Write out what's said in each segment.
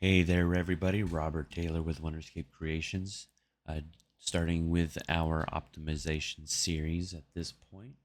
Hey there, everybody. Robert Taylor with Wonderscape Creations. Uh, Starting with our optimization series at this point.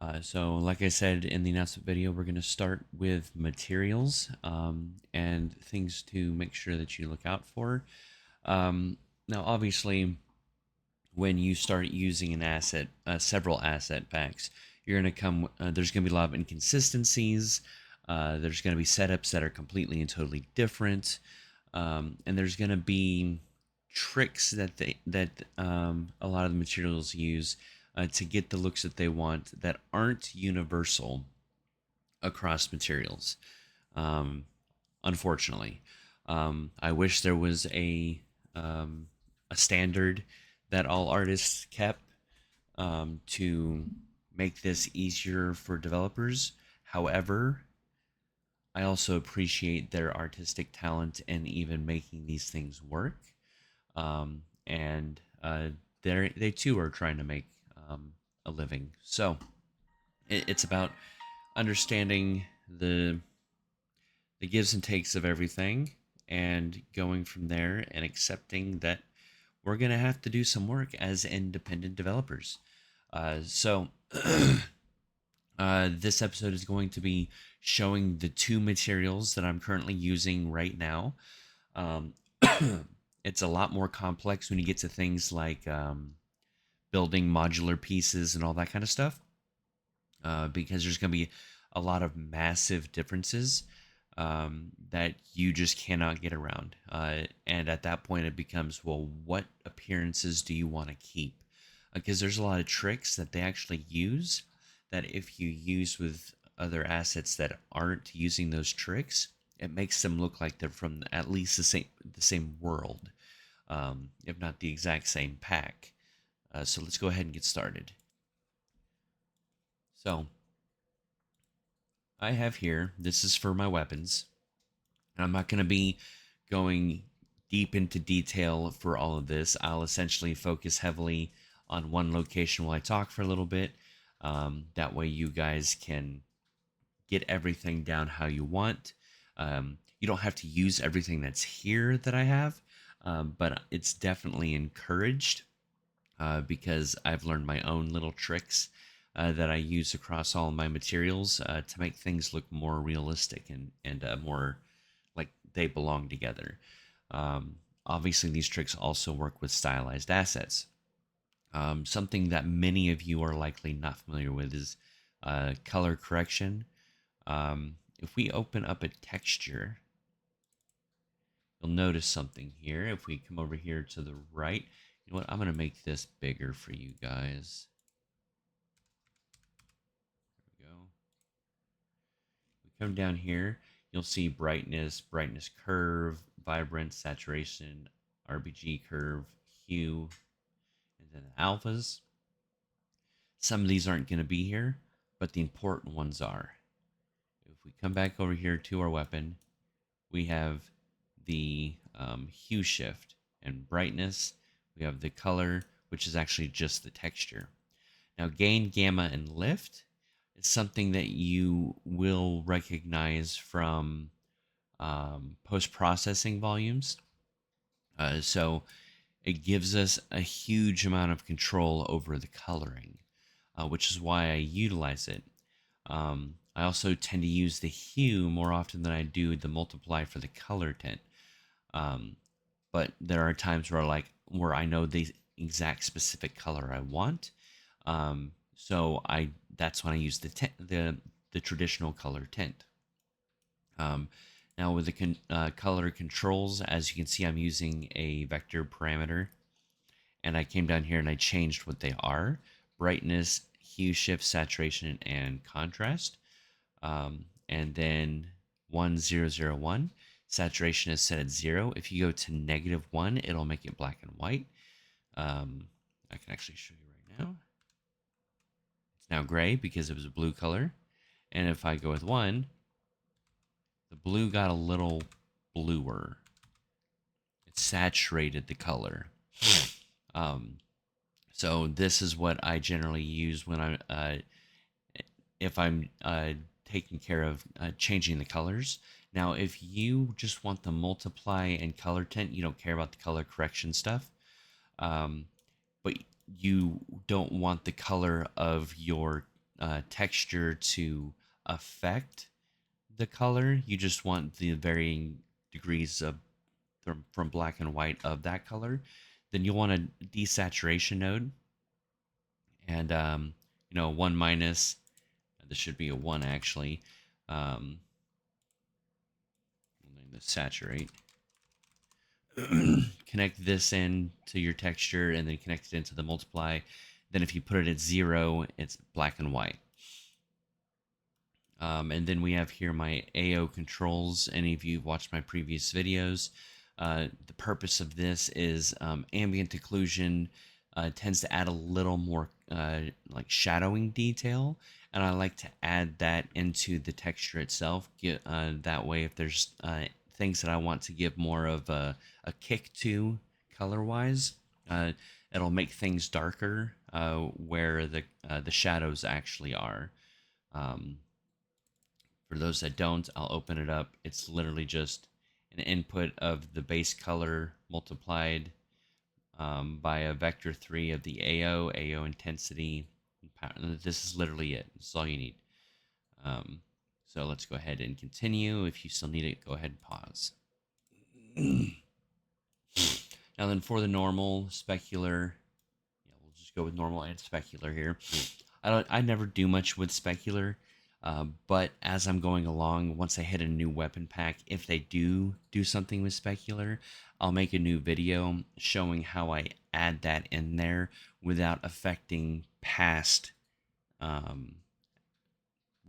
Like I said in the announcement video, we're going to start with materials and things to make sure that you look out for. Now, obviously, when you start using an asset, several asset packs, you're going to come. There's going to be a lot of inconsistencies. There's going to be setups that are completely and totally different, and there's going to be tricks that a lot of the materials use to get the looks that they want that aren't universal across materials. Um, Unfortunately, I wish there was a standard that all artists kept to make this easier for developers. However, I also appreciate their artistic talent in even making these things work. And they too are trying to make a living. So it's about understanding the gives and takes of everything and going from there and accepting that we're going to have to do some work as independent developers. So this episode is going to be showing the two materials that I'm currently using right now. Um, it's a lot more complex when you get to things like building modular pieces and all that kind of stuff, because there's going to be a lot of massive differences that you just cannot get around. And at that point, it becomes, well, what appearances do you want to keep? Because there's a lot of tricks that they actually use that if you use with other assets that aren't using those tricks, it makes them look like they're from at least the same world, if not the exact same pack. So let's go ahead and get started. So I have here, this is for my weapons. I'm not going to be going deep into detail for all of this. I'll essentially focus heavily on one location while I talk for a little bit. That way, you guys can get everything down how you want. You don't have to use everything that's here that I have, but it's definitely encouraged because I've learned my own little tricks that I use across all of my materials to make things look more realistic and more like they belong together. Obviously, these tricks also work with stylized assets. Something that many of you are likely not familiar with is color correction. If we open up a texture, you'll notice something here. If we come over here to the right, you know what? I'm going to make this bigger for you guys. There we go. We come down here, you'll see brightness, brightness curve, vibrant, saturation, RGB curve, hue, and then the alphas. Some of these aren't going to be here, but the important ones are. If we come back over here to our weapon, we have the hue shift and brightness. We have the color, which is actually just the texture. Now, gain, gamma, and lift is something that you will recognize from post-processing volumes. So it gives us a huge amount of control over the coloring, which is why I utilize it. I also tend to use the hue more often than I do the multiply for the color tint. Um, but there are times where I know the exact specific color I want. So that's when I use the traditional color tint. Um, Now with the color controls, as you can see, I'm using a vector parameter, and I came down here and I changed what they are: brightness, hue shift, saturation, and contrast. And then 1001, saturation is set at 0. If you go to -1, it'll make it black and white. I can actually show you right now. It's now gray because it was a blue color. And if I go with 1, the blue got a little bluer. It saturated the color. um, so this is what I generally use when if I'm taking care of changing the colors. Now, if you just want the multiply and color tint, you don't care about the color correction stuff, um, but you don't want the color of your texture to affect the color. You just want the varying degrees of from black and white of that color. Then you'll want a desaturation node, and 1 minus. This should be a 1 actually. Um, we'll name this saturate. Connect this in to your texture, and then connect it into the multiply. Then if you put it at 0, it's black and white. And then we have here my AO controls. Any of you have watched my previous videos, the purpose of this is ambient occlusion tends to add a little more like shadowing detail, and I like to add that into the texture itself. That way, if there's things that I want to give more of a kick to color-wise, it'll make things darker where the shadows actually are. Um, for those that don't, I'll open it up. It's literally just an input of the base color multiplied by a vector 3 of the AO intensity. This is literally it. This is all you need. So let's go ahead and continue. If you still need it, go ahead and pause. Now then, for the normal specular, we'll just go with normal and specular here. I never do much with specular. But as I'm going along, once I hit a new weapon pack, if they do something with specular, I'll make a new video showing how I add that in there without affecting past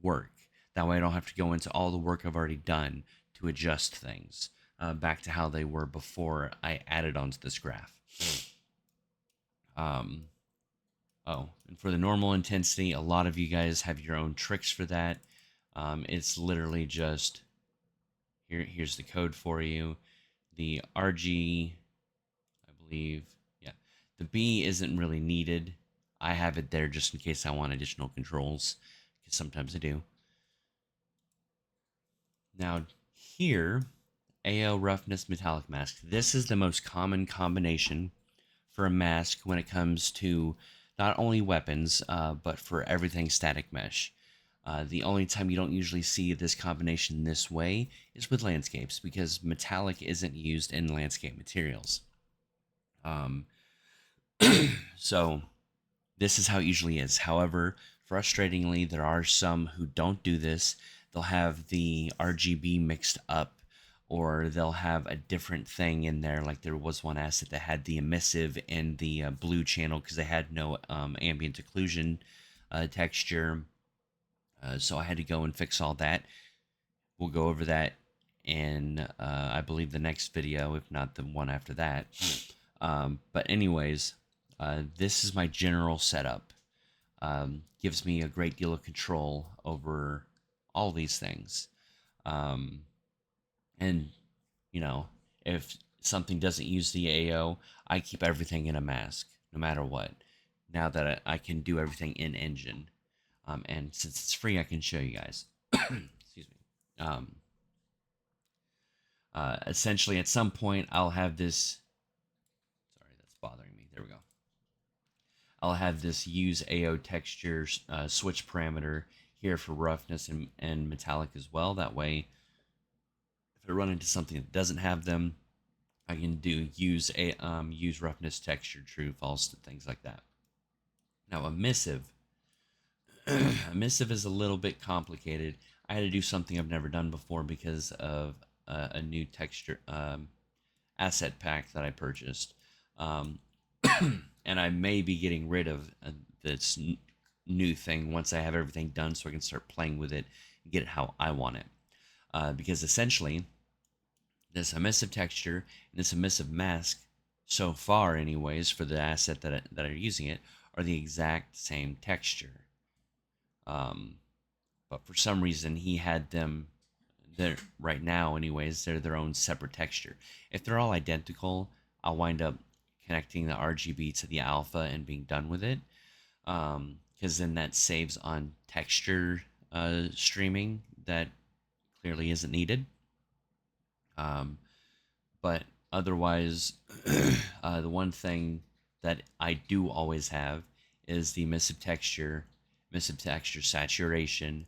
work. That way I don't have to go into all the work I've already done to adjust things back to how they were before I added onto this graph. Oh, and for the normal intensity, a lot of you guys have your own tricks for that. It's literally just, here's the code for you. The RG, I believe, yeah. The B isn't really needed. I have it there just in case I want additional controls, because sometimes I do. Now, here, AO Roughness Metallic Mask. This is the most common combination for a mask when it comes to not only weapons, but for everything static mesh. The only time you don't usually see this combination this way is with landscapes, because metallic isn't used in landscape materials. So this is how it usually is. However, frustratingly, there are some who don't do this. They'll have the RGB mixed up, or they'll have a different thing in there. Like there was one asset that had the emissive and the blue channel because they had no ambient occlusion texture. So I had to go and fix all that. We'll go over that in, I believe, the next video, if not the one after that. But anyways, this is my general setup. Gives me a great deal of control over all these things. And, if something doesn't use the AO, I keep everything in a mask, no matter what. Now that I can do everything in engine. And since it's free, I can show you guys. Excuse me. Essentially, at some point, I'll have this. Sorry, that's bothering me. There we go. I'll have this use AO texture switch parameter here for roughness and metallic as well. That way, if I run into something that doesn't have them, I can do use roughness texture, true, false, things like that. Now, emissive. Emissive is a little bit complicated. I had to do something I've never done before because of a new texture asset pack that I purchased. And I may be getting rid of this new thing once I have everything done so I can start playing with it and get it how I want it. Because essentially, this emissive texture and this emissive mask, so far anyways, for the asset that are using it, are the exact same texture. But for some reason he had them there right now anyways, they're their own separate texture. If they're all identical, I'll wind up connecting the RGB to the alpha and being done with it, because then that saves on texture streaming that clearly isn't needed. Um, but otherwise, the one thing that I do always have is the emissive texture saturation.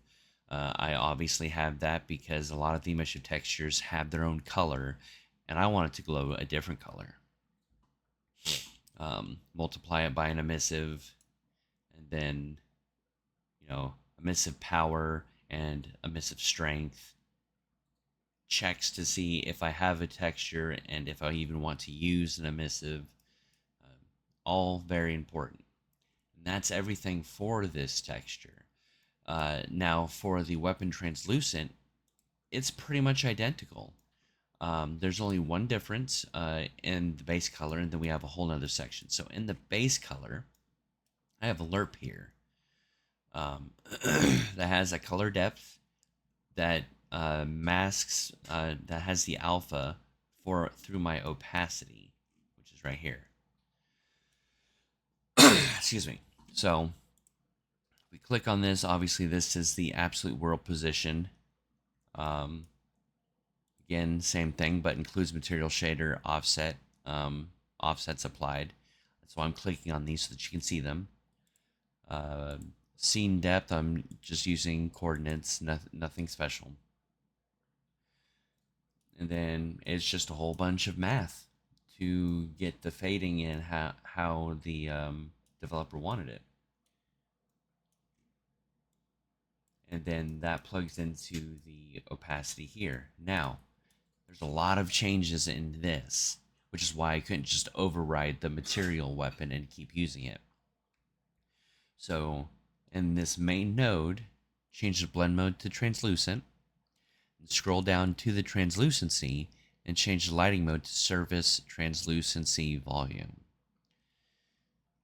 I obviously have that because a lot of the emissive textures have their own color, and I want it to glow a different color. Multiply it by an emissive, and then emissive power and emissive strength. Checks to see if I have a texture and if I even want to use an emissive. All very important. And that's everything for this texture. Now, for the weapon translucent, it's pretty much identical. There's only one difference in the base color, and then we have a whole nother section. So in the base color, I have a lerp here that has a color depth that masks, that has the alpha through my opacity, which is right here. Excuse me. So we click on this. Obviously, this is the absolute world position. Again, same thing, but includes material shader, offset, offsets applied. That's why I'm clicking on these so that you can see them. Scene depth, I'm just using coordinates, nothing special. And then it's just a whole bunch of math to get the fading in how the developer wanted it. And then that plugs into the opacity here. Now, there's a lot of changes in this, which is why I couldn't just override the material weapon and keep using it. So, in this main node, change the blend mode to translucent, and scroll down to the translucency, and change the lighting mode to surface translucency volume.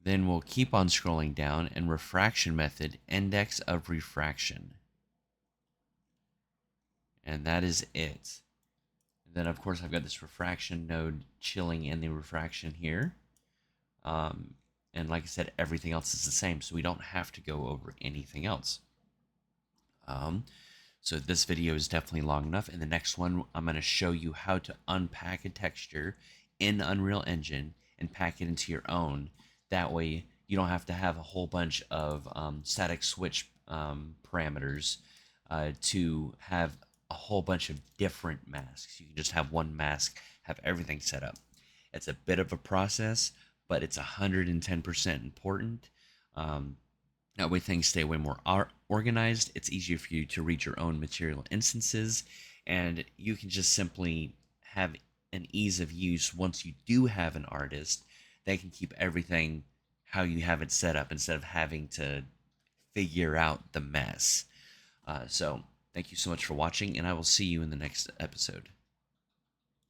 Then we'll keep on scrolling down, and refraction method, index of refraction. And that is it. And then, of course, I've got this refraction node chilling in the refraction here. And like I said, everything else is the same, so we don't have to go over anything else. So this video is definitely long enough. In the next one, I'm going to show you how to unpack a texture in Unreal Engine and pack it into your own. That way, you don't have to have a whole bunch of static switch parameters to have a whole bunch of different masks. You can just have one mask, have everything set up. It's a bit of a process, but it's 110% important. That way things stay way more organized. It's easier for you to read your own material instances, and you can just simply have an ease of use once you do have an artist. They can keep everything how you have it set up instead of having to figure out the mess. So thank you so much for watching, and I will see you in the next episode.